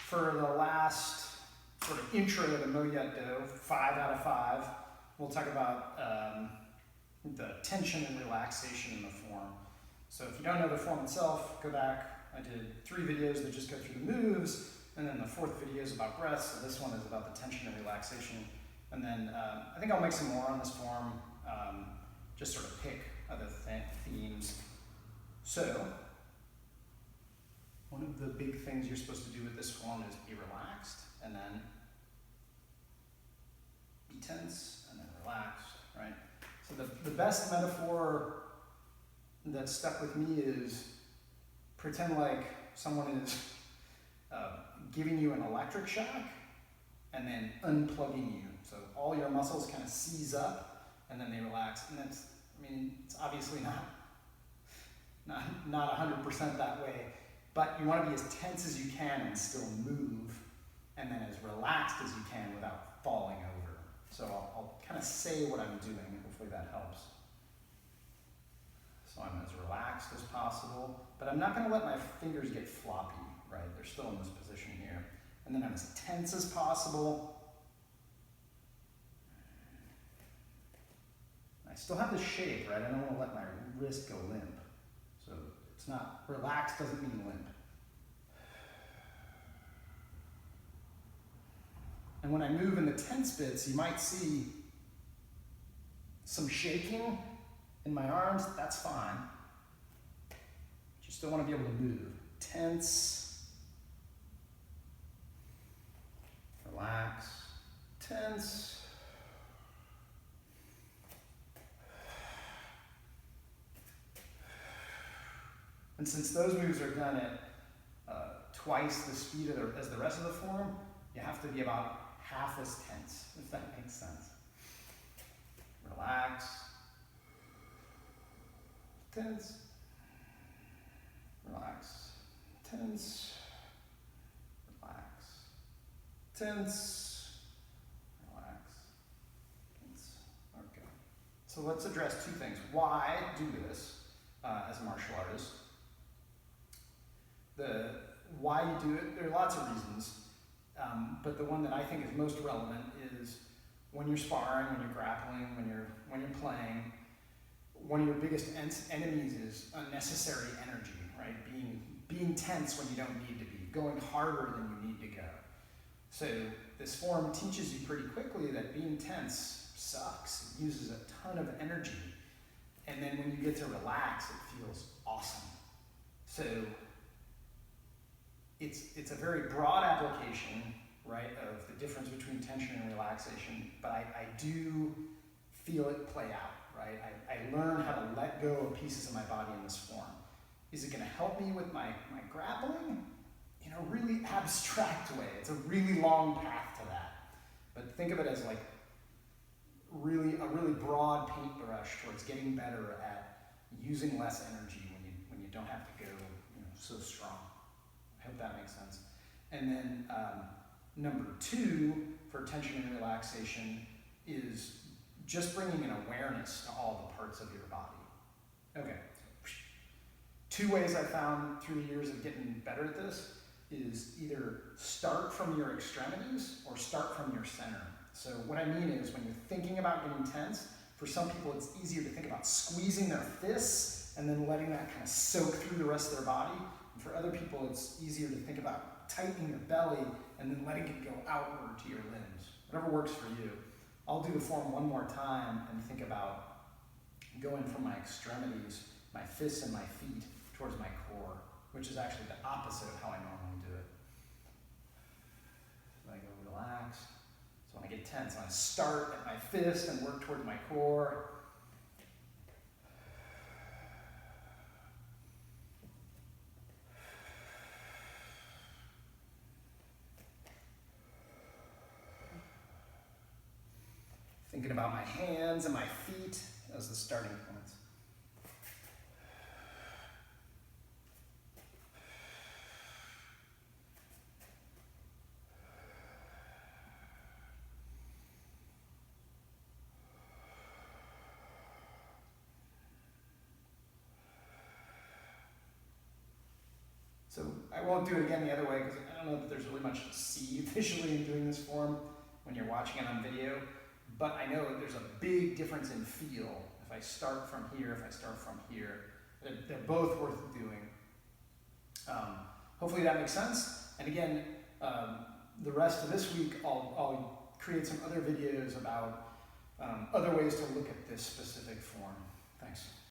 for the last sort of intro to Moyet Do, 5 out of 5, we'll talk about the tension and relaxation in the form. So if you don't know the form itself, go back. I did 3 videos that just go through the moves, and then the 4th video is about breath, so this one is about the tension and relaxation. And then I think I'll make some more on this form, just sort of pick other themes. So, one of the big things you're supposed to do with this form is be relaxed, and then be tense, and then relaxed, right? So the best metaphor that stuck with me is pretend like someone is giving you an electric shock and then unplugging you. So all your muscles kind of seize up and then they relax. And that's, I mean, it's obviously not 100% that way, but you want to be as tense as you can and still move, and then as relaxed as you can without falling over. So I'll kind of say what I'm doing, and hopefully that helps. So I'm as relaxed as possible, but I'm not going to let my fingers get floppy, right? They're still in this position here. And then I'm as tense as possible. I still have the shape, right? I don't want to let my wrist go limp. So it's not, relaxed doesn't mean limp. And when I move in the tense bits, you might see some shaking in my arms. That's fine. But you still want to be able to move. Tense, relax, tense, and since those moves are done at twice the speed as the rest of the form, you have to be about half as tense, if that makes sense. Relax, tense, relax, tense, relax, tense, relax, tense. Okay. So let's address 2 things. Why do this as a martial artist? Why you do it, there are lots of reasons, but the one that I think is most relevant is when you're sparring, when you're grappling, when you're playing, one of your biggest enemies is unnecessary energy, right? Being tense when you don't need to be, going harder than you need to go. So this form teaches you pretty quickly that being tense sucks. It uses a ton of energy. And then when you get to relax, it feels awesome. So it's a very broad application, right, of the difference between tension and relaxation, but I do feel it play out, right? I learn how to let go of pieces of my body in this form. Is it going to help me with my grappling? In a really abstract way. It's a really long path to that. But think of it as like a really broad paintbrush towards getting better at using less energy when you don't have to go so strong. I hope that makes sense. And then number 2 for tension and relaxation is just bringing an awareness to all the parts of your body. Okay. 2 ways I found through the years of getting better at this is either start from your extremities or start from your center. So what I mean is when you're thinking about getting tense, for some people it's easier to think about squeezing their fists and then letting that kind of soak through the rest of their body. And for other people it's easier to think about tightening your belly and then letting it go outward to your limbs. Whatever works for you. I'll do the form one more time and think about going from my extremities, my fists and my feet, towards my core, which is actually the opposite of how I normally do it. So I go relax. So when I get tense, I start at my fist and work towards my core. Thinking about my hands and my feet as the starting points. So I won't do it again the other way because I don't know that there's really much to see visually in doing this form when you're watching it on video, but I know there's a big difference in feel. If I start from here, if I start from here, they're both worth doing. Hopefully that makes sense. And again, the rest of this week, I'll create some other videos about other ways to look at this specific form. Thanks.